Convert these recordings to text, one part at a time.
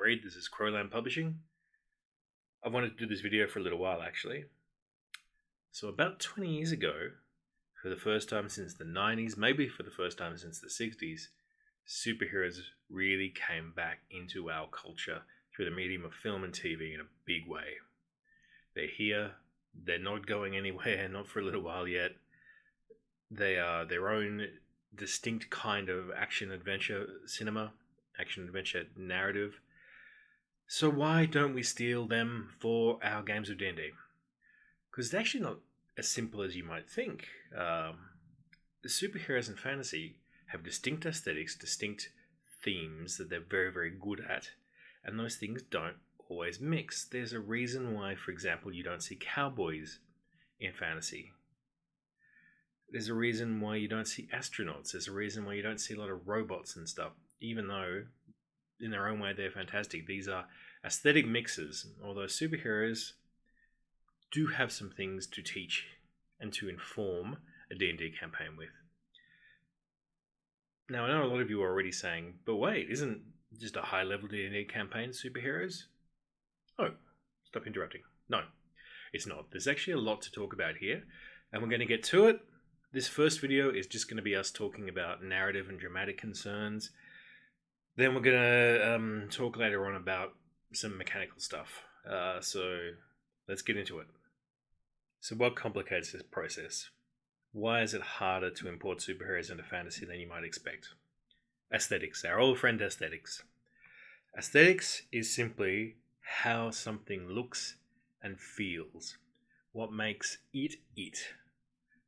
Reed. This is Crowland Publishing. I've wanted to do this video for a little while actually. So about 20 years ago, for the first time since the 90s, maybe for the first time since the 60s, superheroes really came back into our culture through the medium of film and TV in a big way. They're here, they're not going anywhere, not for a little while yet. They are their own distinct kind of action-adventure cinema, action-adventure narrative. So why don't we steal them for our games of D&D? Because it's actually not as simple as you might think. The superheroes in fantasy have distinct aesthetics, distinct themes that they're very, very good at, and those things don't always mix. There's a reason why, for example, you don't see cowboys in fantasy. There's a reason why you don't see astronauts. There's a reason why you don't see a lot of robots and stuff, even though in their own way they're fantastic. These are aesthetic mixes, although superheroes do have some things to teach and to inform a D&D campaign with. Now, I know a lot of you are already saying, but wait, isn't just a high-level D&D campaign superheroes? Oh, stop interrupting. No, it's not. There's actually a lot to talk about here, and we're going to get to it. This first video is just going to be us talking about narrative and dramatic concerns. Then we're going to talk later on about some mechanical stuff. So let's get into it. So what complicates this process? Why is it harder to import superheroes into fantasy than you might expect? Aesthetics, our old friend aesthetics. Aesthetics is simply how something looks and feels. What makes it it.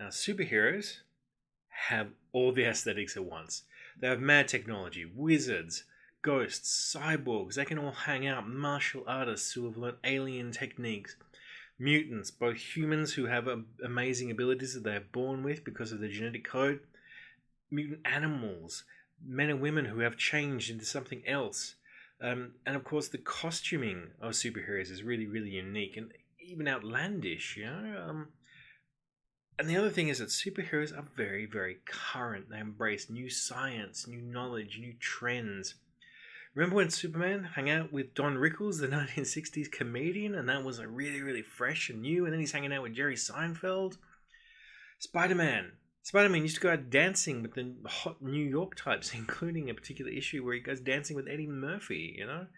Now, superheroes have all the aesthetics at once. They have mad technology, wizards, ghosts, cyborgs. They can all hang out, martial artists who have learned alien techniques, mutants, both humans who have amazing abilities that they are born with because of the genetic code, mutant animals, men and women who have changed into something else. And of course, the costuming of superheroes is really, really unique and even outlandish, you know? And the other thing is that superheroes are very, very current. They embrace new science, new knowledge, new trends. Remember when Superman hung out with Don Rickles, the 1960s comedian, and that was really, really fresh and new, and then he's hanging out with Jerry Seinfeld? Spider-Man used to go out dancing with the hot New York types, including a particular issue where he goes dancing with Eddie Murphy, you know?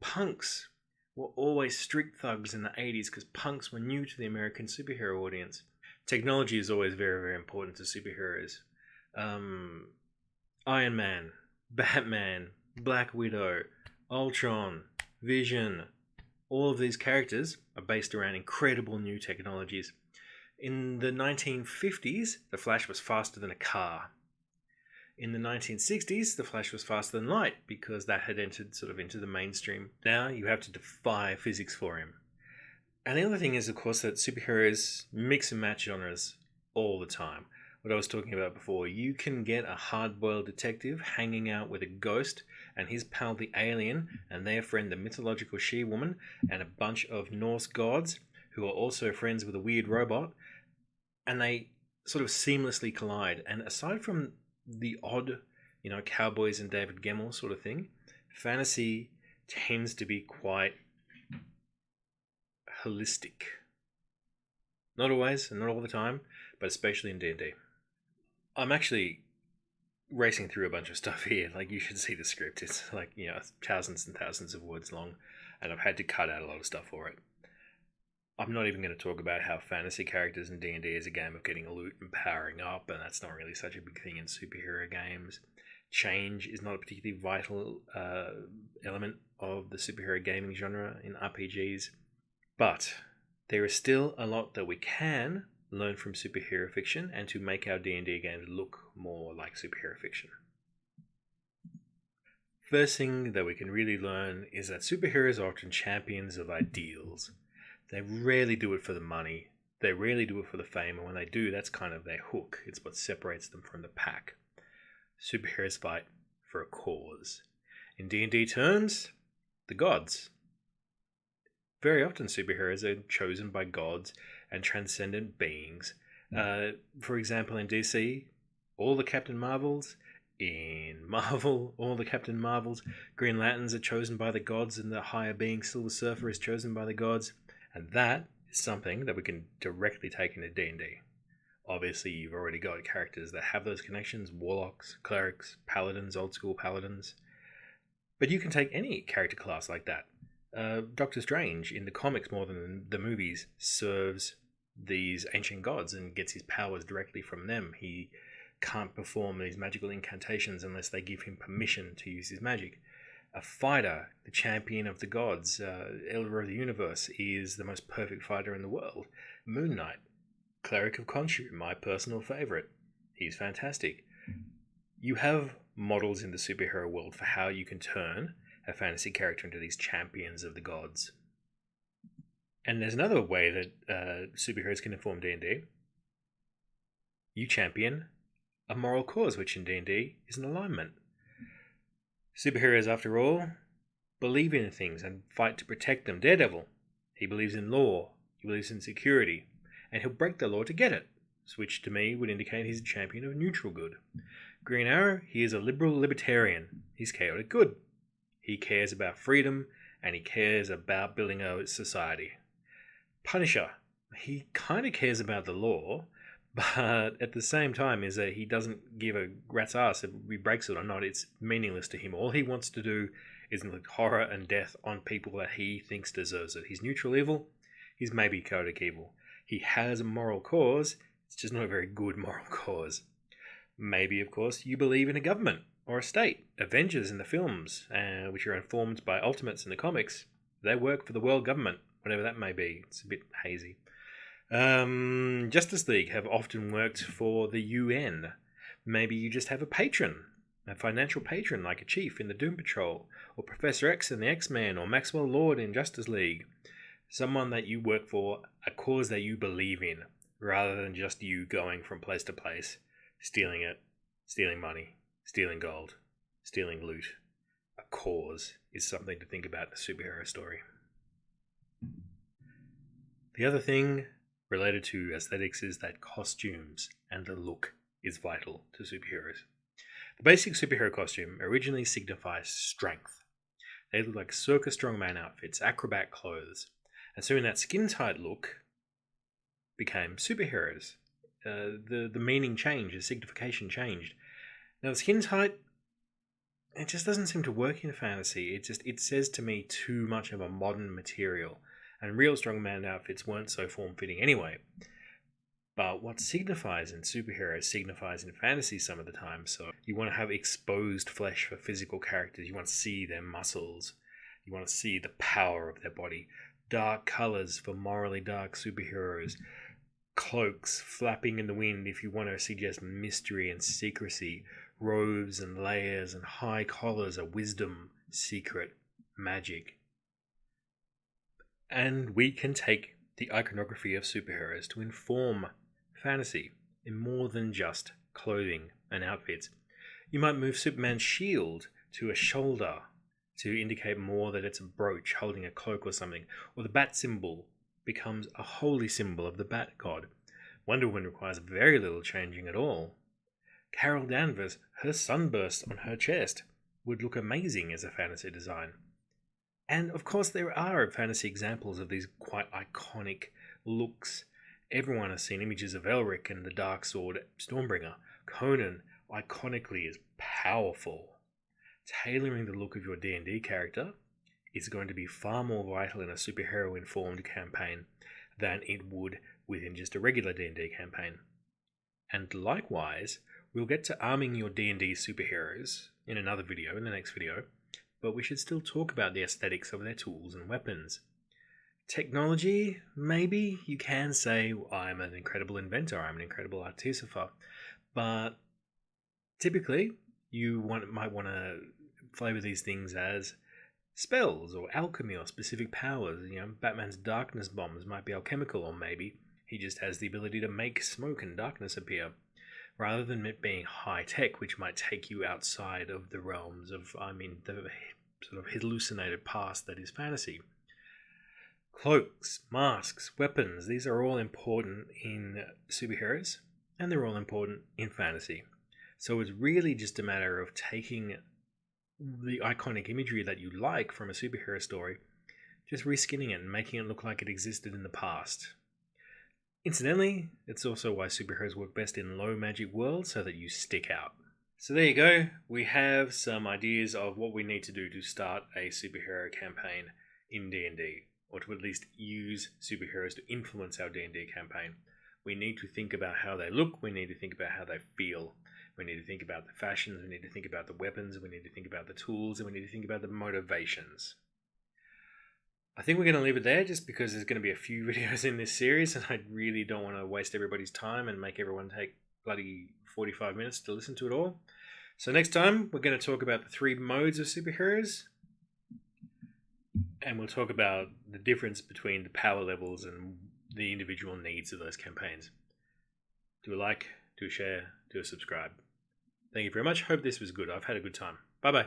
Punks were always street thugs in the 80s because punks were new to the American superhero audience. Technology is always very, very important to superheroes. Iron Man, Batman, Black Widow, Ultron, Vision, all of these characters are based around incredible new technologies. In the 1950s, the Flash was faster than a car. In the 1960s, the Flash was faster than light because that had entered sort of into the mainstream. Now you have to defy physics for him. And the other thing is, of course, that superheroes mix and match genres all the time. What I was talking about before, you can get a hard-boiled detective hanging out with a ghost and his pal the alien and their friend the mythological she-woman and a bunch of Norse gods who are also friends with a weird robot, and they sort of seamlessly collide. And aside from the odd, you know, cowboys and David Gemmell sort of thing, fantasy tends to be quite holistic. Not always and not all the time, but especially in D&D. I'm actually racing through a bunch of stuff here. Like, you should see the script. It's like, you know, thousands and thousands of words long, and I've had to cut out a lot of stuff for it. I'm not even going to talk about how fantasy characters in D&D is a game of getting loot and powering up, and that's not really such a big thing in superhero games. Change is not a particularly vital element of the superhero gaming genre in RPGs. But there is still a lot that we can learn from superhero fiction and to make our D&D games look more like superhero fiction. First thing that we can really learn is that superheroes are often champions of ideals. They rarely do it for the money, they rarely do it for the fame, and when they do, that's kind of their hook. It's what separates them from the pack. Superheroes fight for a cause. In D&D terms, the gods. Very often superheroes are chosen by gods and transcendent beings. For example, in DC, all the Captain Marvels, In Marvel, all the Captain Marvels, Green Lanterns are chosen by the gods, and the higher being Silver Surfer is chosen by the gods, and that is something that we can directly take into D&D. Obviously, you've already got characters that have those connections: warlocks, clerics, paladins, old school paladins. But you can take any character class like that. Doctor Strange, in the comics more than the movies, serves these ancient gods and gets his powers directly from them. He can't perform these magical incantations unless they give him permission to use his magic. A fighter, the champion of the gods, Elder of the Universe, is the most perfect fighter in the world. Moon Knight, Cleric of Khonshu, my personal favourite. He's fantastic. You have models in the superhero world for how you can turn a fantasy character into these champions of the gods. And there's another way that superheroes can inform D&D. You champion a moral cause, which in D&D is an alignment. Superheroes, after all, believe in things and fight to protect them. Daredevil, he believes in law, he believes in security, and he'll break the law to get it, which to me would indicate he's a champion of neutral good. Green Arrow, he is a liberal libertarian. He's chaotic good. He cares about freedom, and he cares about building a society. Punisher, he kind of cares about the law, but at the same time is that he doesn't give a rat's ass if he breaks it or not. It's meaningless to him. All he wants to do is inflict horror and death on people that he thinks deserves it. He's neutral evil. He's maybe chaotic evil. He has a moral cause. It's just not a very good moral cause. Maybe, of course, you believe in a government or a state. Avengers in the films, which are informed by Ultimates in the comics, they work for the world government, whatever that may be. It's a bit hazy. Justice League have often worked for the UN. Maybe you just have a patron, a financial patron like a chief in the Doom Patrol, or Professor X in the X-Men, or Maxwell Lord in Justice League. Someone that you work for, a cause that you believe in, rather than just you going from place to place, stealing it, stealing money, stealing gold, stealing loot. A cause is something to think about in a superhero story. The other thing related to aesthetics is that costumes and the look is vital to superheroes. The basic superhero costume originally signifies strength. They look like circus strongman outfits, acrobat clothes, and soon that skin-tight look became superheroes. The meaning changed, the signification changed. Now the skin-tight, it just doesn't seem to work in fantasy. It says to me too much of a modern material. And real strongman outfits weren't so form-fitting anyway. But what signifies in superheroes signifies in fantasy some of the time. So you want to have exposed flesh for physical characters. You want to see their muscles. You want to see the power of their body. Dark colors for morally dark superheroes. Cloaks flapping in the wind if you want to suggest mystery and secrecy. Robes and layers and high collars are wisdom, secret, magic. And we can take the iconography of superheroes to inform fantasy in more than just clothing and outfits. You might move Superman's shield to a shoulder to indicate more that it's a brooch holding a cloak or something, or the bat symbol becomes a holy symbol of the bat god. Wonder Woman requires very little changing at all. Carol Danvers, her sunburst on her chest would look amazing as a fantasy design. And of course there are fantasy examples of these quite iconic looks. Everyone has seen images of Elric and the Dark Sword Stormbringer. Conan iconically is powerful. Tailoring the look of your D&D character is going to be far more vital in a superhero-informed campaign than it would within just a regular D&D campaign. And likewise, we'll get to arming your D&D superheroes in another video, in the next video, but we should still talk about the aesthetics of their tools and weapons. Technology, maybe you can say, I'm an incredible inventor, I'm an incredible artificer, but typically you might want to flavor these things as spells or alchemy or specific powers. Batman's darkness bombs might be alchemical, or maybe he just has the ability to make smoke and darkness appear, rather than it being high tech, which might take you outside of the realms of, the sort of hallucinated past that is fantasy. Cloaks, masks, weapons, these are all important in superheroes, and they're all important in fantasy. So it's really just a matter of taking the iconic imagery that you like from a superhero story, just reskinning it and making it look like it existed in the past. Incidentally, it's also why superheroes work best in low magic worlds, so that you stick out. So there you go. We have some ideas of what we need to do to start a superhero campaign in D&D, or to at least use superheroes to influence our D&D campaign. We need to think about how they look, we need to think about how they feel, we need to think about the fashions, we need to think about the weapons, we need to think about the tools, and we need to think about the motivations. I think we're going to leave it there, just because there's going to be a few videos in this series and I really don't want to waste everybody's time and make everyone take bloody 45 minutes to listen to it all. So next time we're going to talk about the 3 modes of superheroes, and we'll talk about the difference between the power levels and the individual needs of those campaigns. Do a like, do a share, do a subscribe. Thank you very much. Hope this was good. I've had a good time. Bye bye.